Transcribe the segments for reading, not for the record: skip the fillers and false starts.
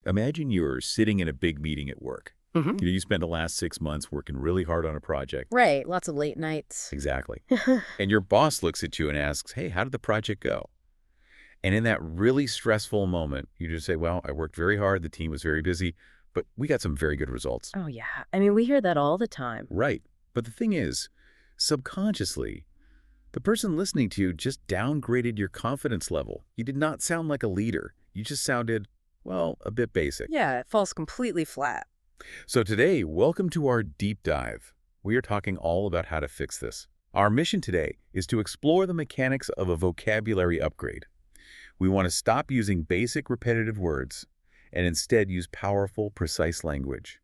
Imagine you're sitting in a big meeting at work. Hmm. You spent the last 6 months working really hard on a project. Right, lots of late nights. Exactly. And your boss looks at you and asks, hey, how did the project go? And in that really stressful moment, you just say, well, I worked very hard. The team was very busy, but we got some very good results. Oh, yeah. I mean, we hear that all the time. Right. But the thing is, subconsciously, the person listening to you just downgraded your confidence level. You did not sound like a leader. You just sounded, well, a bit basic. Yeah, it falls completely flat. So today, welcome to our deep dive. We are talking all about how to fix this. Our mission today is to explore the mechanics of a vocabulary upgrade. We want to stop using basic repetitive words and instead use powerful, precise language.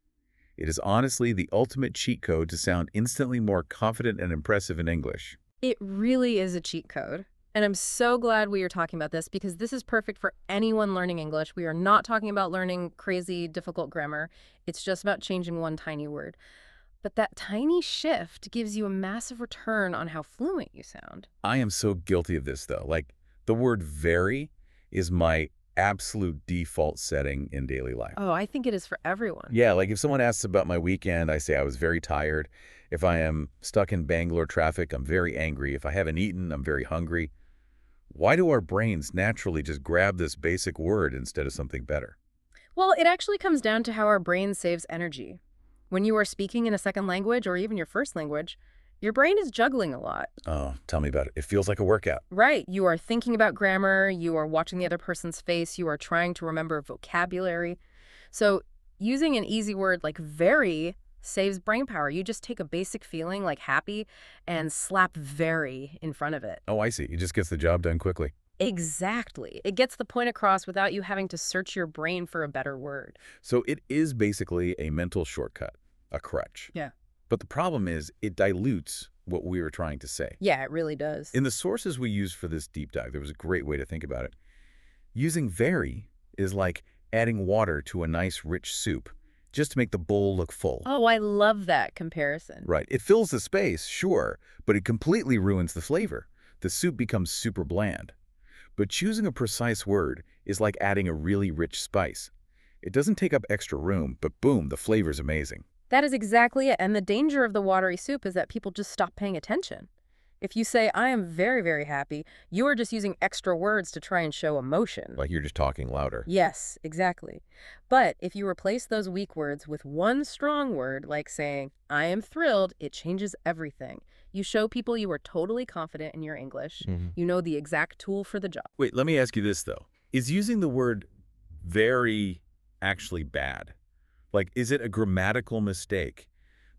It is honestly the ultimate cheat code to sound instantly more confident and impressive in English. It really is a cheat code. And I'm so glad we are talking about this because this is perfect for anyone learning English. We are not talking about learning crazy, difficult grammar. It's just about changing one tiny word. But that tiny shift gives you a massive return on how fluent you sound. I am so guilty of this, though. Like, the word very is my absolute default setting in daily life. Oh, I think it is for everyone. Yeah, like if someone asks about my weekend, I say I was very tired. If I am stuck in Bangalore traffic, I'm very angry. If I haven't eaten, I'm very hungry. Why do our brains naturally just grab this basic word instead of something better? Well, it actually comes down to how our brain saves energy. When you are speaking in a second language or even your first language, your brain is juggling a lot. Oh, tell me about it. It feels like a workout. Right. You are thinking about grammar, you are watching the other person's face, you are trying to remember vocabulary. So using an easy word like very saves brain power. You just take a basic feeling like happy and slap very in front of it. Oh, I see. It just gets the job done quickly. Exactly. It gets the point across without you having to search your brain for a better word. So it is basically a mental shortcut, a crutch. Yeah. But the problem is it dilutes what we were trying to say. Yeah, it really does. In the sources we used for this deep dive, there was a great way to think about it. Using very is like adding water to a nice rich soup just to make the bowl look full. Oh, I love that comparison. Right. It fills the space, sure, but it completely ruins the flavor. The soup becomes super bland. But choosing a precise word is like adding a really rich spice. It doesn't take up extra room, but boom, the flavor's amazing. That is exactly it. And the danger of the watery soup is that people just stop paying attention. If you say, I am very, very happy, you are just using extra words to try and show emotion. Like you're just talking louder. Yes, exactly. But if you replace those weak words with one strong word, like saying, I am thrilled, it changes everything. You show people you are totally confident in your English. You know the exact tool for the job. Wait, let me ask you this, though. Is using the word very actually bad? Like, is it a grammatical mistake?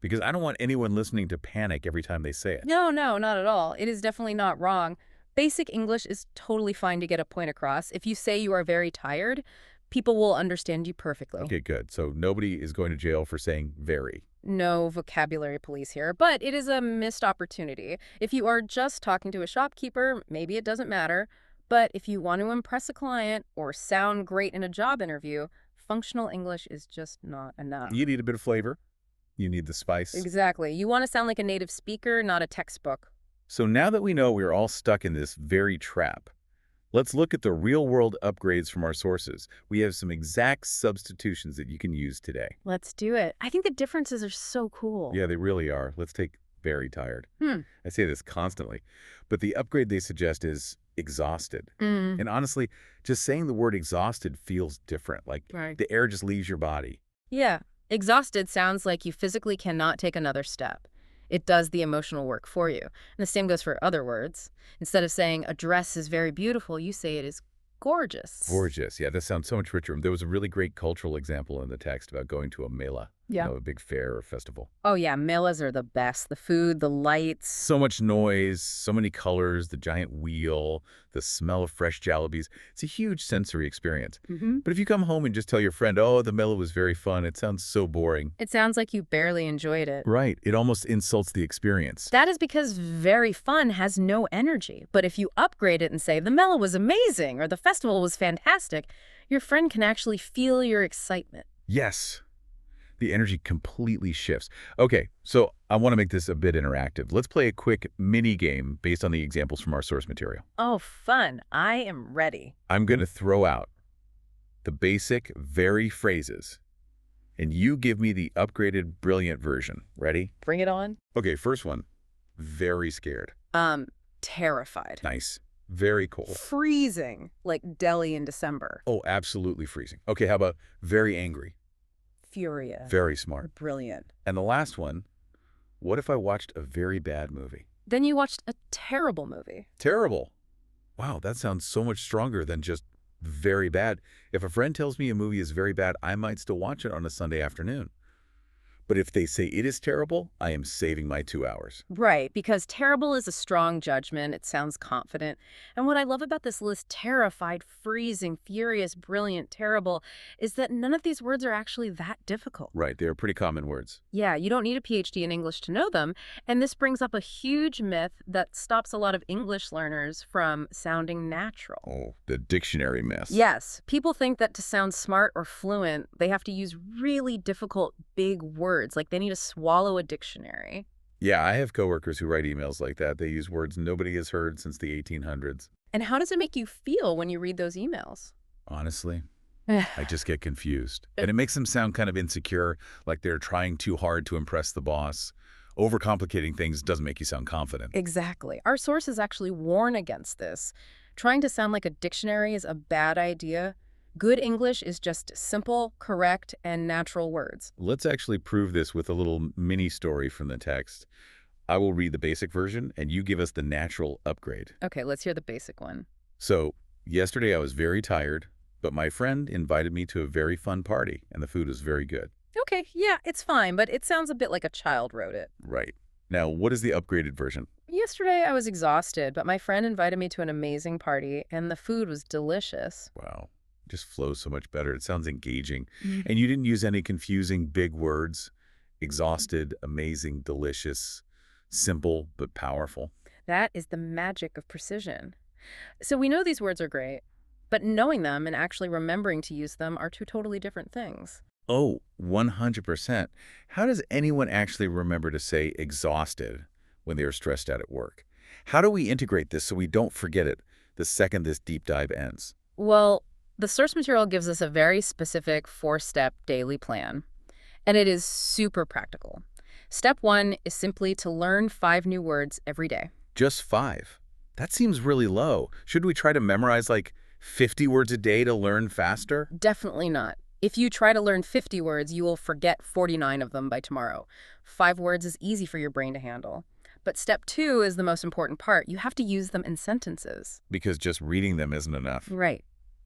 Because I don't want anyone listening to panic every time they say it. No, not at all. It is definitely not wrong. Basic English is totally fine to get a point across. If you say you are very tired, people will understand you perfectly. Okay, good. So nobody is going to jail for saying very. No vocabulary police here, but it is a missed opportunity. If you are just talking to a shopkeeper, maybe it doesn't matter. But if you want to impress a client or sound great in a job interview, functional English is just not enough. You need a bit of flavor. You need the spice. Exactly. You want to sound like a native speaker, not a textbook. So now that we know we're all stuck in this very trap, let's look at the real-world upgrades from our sources. We have some exact substitutions that you can use today. Let's do it. I think the differences are so cool. Yeah, they really are. Let's take very tired. I say this constantly, but the upgrade they suggest is exhausted. And honestly, just saying the word exhausted feels different. Like the air just leaves your body. Yeah. Exhausted sounds like you physically cannot take another step. It does the emotional work for you. And the same goes for other words. Instead of saying a dress is very beautiful, you say it is gorgeous. Gorgeous. Yeah, that sounds so much richer. There was a really great cultural example in the text about going to a mela. Yeah. A big fair or festival. Oh, yeah. Melas are the best. The food, the lights. So much noise, so many colors, the giant wheel, the smell of fresh jalebis. It's a huge sensory experience. But if you come home and just tell your friend, oh, the mela was very fun, it sounds so boring. It sounds like you barely enjoyed it. Right. It almost insults the experience. That is because very fun has no energy. But if you upgrade it and say, the mela was amazing or the festival was fantastic, your friend can actually feel your excitement. Yes. The energy completely shifts. Okay, so I want to make this a bit interactive. Let's play a quick mini game based on the examples from our source material. Oh, fun. I am ready. I'm going to throw out the basic, very phrases. And you give me the upgraded, brilliant version. Ready? Bring it on. Okay, first one. Very scared. Terrified. Nice. Very cold. Freezing, like Delhi in December. Oh, absolutely freezing. Okay, how about very angry? Furious. Very smart. Brilliant. And the last one, what if I watched a very bad movie? Then you watched a terrible movie. Terrible. Wow, that sounds so much stronger than just very bad. If a friend tells me a movie is very bad, I might still watch it on a Sunday afternoon. But if they say it is terrible, I am saving my 2 hours. Right, because terrible is a strong judgment. It sounds confident. And what I love about this list, terrified, freezing, furious, brilliant, terrible, is that none of these words are actually that difficult. Right, they're pretty common words. Yeah, you don't need a PhD in English to know them. And this brings up a huge myth that stops a lot of English learners from sounding natural. Oh, the dictionary mess. Yes, people think that to sound smart or fluent, they have to use really difficult, big words, like they need to swallow a dictionary. Yeah, I have coworkers who write emails like that. They use words nobody has heard since the 1800s. And how does it make you feel when you read those emails? Honestly, I just get confused. And it makes them sound kind of insecure, like they're trying too hard to impress the boss. Overcomplicating things doesn't make you sound confident. Exactly. Our sources actually warn against this. Trying to sound like a dictionary is a bad idea. Good English is just simple, correct, and natural words. Let's actually prove this with a little mini story from the text. I will read the basic version, and you give us the natural upgrade. Okay, let's hear the basic one. So, yesterday I was very tired, but my friend invited me to a very fun party, and the food was very good. Okay, yeah, it's fine, but it sounds a bit like a child wrote it. Right. Now, what is the upgraded version? Yesterday I was exhausted, but my friend invited me to an amazing party, and the food was delicious. Wow. Just flows so much better. It sounds engaging. And you didn't use any confusing big words. Exhausted, amazing, delicious, simple, but powerful. That is the magic of precision. So we know these words are great, but knowing them and actually remembering to use them are two totally different things. Oh, 100%. How does anyone actually remember to say exhausted when they are stressed out at work? How do we integrate this so we don't forget it the second this deep dive ends? Well, the source material gives us a very specific 4-step daily plan, and it is super practical. Step 1 is simply to learn 5 new words every day. Just 5. That seems really low. Should we try to memorize like 50 words a day to learn faster? Definitely not. If you try to learn 50 words, you will forget 49 of them by tomorrow. 5 words is easy for your brain to handle. But step 2 is the most important part. You have to use them in sentences. Because just reading them isn't enough. Right.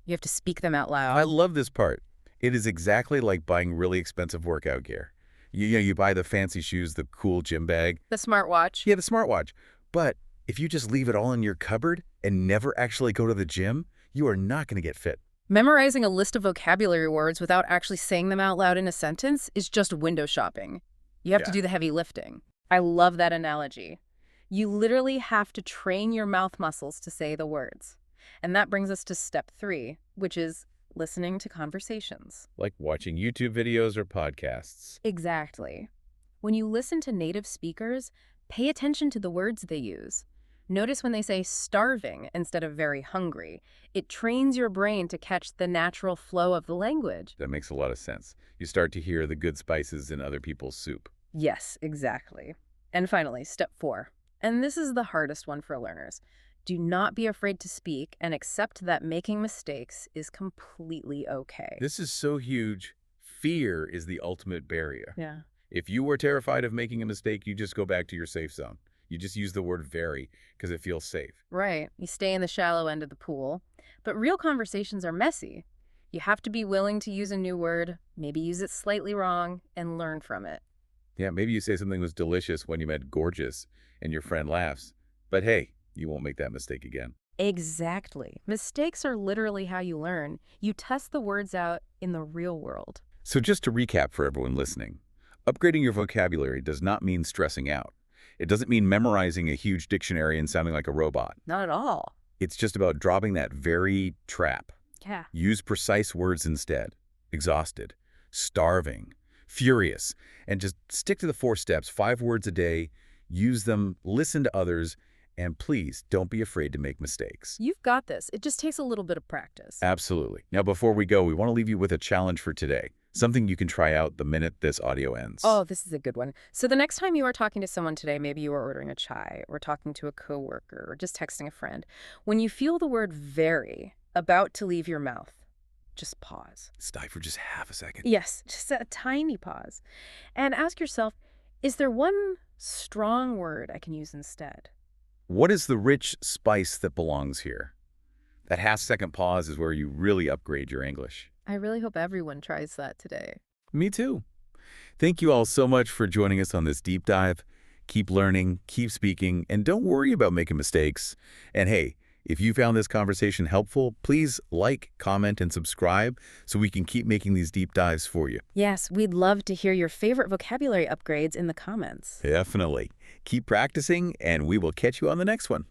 You have to speak them out loud. I love this part. It is exactly like buying really expensive workout gear. You buy the fancy shoes, the cool gym bag. The smartwatch. Yeah, the smartwatch. But if you just leave it all in your cupboard and never actually go to the gym, you are not going to get fit. Memorizing a list of vocabulary words without actually saying them out loud in a sentence is just window shopping. You have to do the heavy lifting. I love that analogy. You literally have to train your mouth muscles to say the words. And that brings us to step 3, which is listening to conversations. Like watching YouTube videos or podcasts. Exactly. When you listen to native speakers, pay attention to the words they use. Notice when they say starving instead of very hungry. It trains your brain to catch the natural flow of the language. That makes a lot of sense. You start to hear the good spices in other people's soup. Yes, exactly. And finally, step 4. And this is the hardest one for learners. Do not be afraid to speak and accept that making mistakes is completely okay. This is so huge. Fear is the ultimate barrier. Yeah. If you were terrified of making a mistake, you just go back to your safe zone. You just use the word very because it feels safe. Right. You stay in the shallow end of the pool. But real conversations are messy. You have to be willing to use a new word, maybe use it slightly wrong, and learn from it. Yeah, maybe you say something was delicious when you meant gorgeous and your friend laughs. But hey, you won't make that mistake again. Exactly. Mistakes are literally how you learn. You test the words out in the real world. So just to recap for everyone listening, upgrading your vocabulary does not mean stressing out. It doesn't mean memorizing a huge dictionary and sounding like a robot. Not at all. It's just about dropping that very trap. Yeah. Use precise words instead. Exhausted, starving, furious, and just stick to the 4 steps, 5 words a day, use them, listen to others, And please don't be afraid to make mistakes. You've got this. It just takes a little bit of practice. Absolutely. Now, before we go, we want to leave you with a challenge for today, something you can try out the minute this audio ends. Oh, this is a good one. So the next time you are talking to someone today, maybe you are ordering a chai or talking to a coworker or just texting a friend, when you feel the word very about to leave your mouth, just pause. Stop for just half a second. Yes, just a tiny pause. And ask yourself, is there one strong word I can use instead? What is the rich spice that belongs here? That half-second pause is where you really upgrade your English. I really hope everyone tries that today. Me too. Thank you all so much for joining us on this deep dive. Keep learning, keep speaking, and don't worry about making mistakes. And hey, if you found this conversation helpful, please like, comment, and subscribe so we can keep making these deep dives for you. Yes, we'd love to hear your favorite vocabulary upgrades in the comments. Definitely. Keep practicing, and we will catch you on the next one.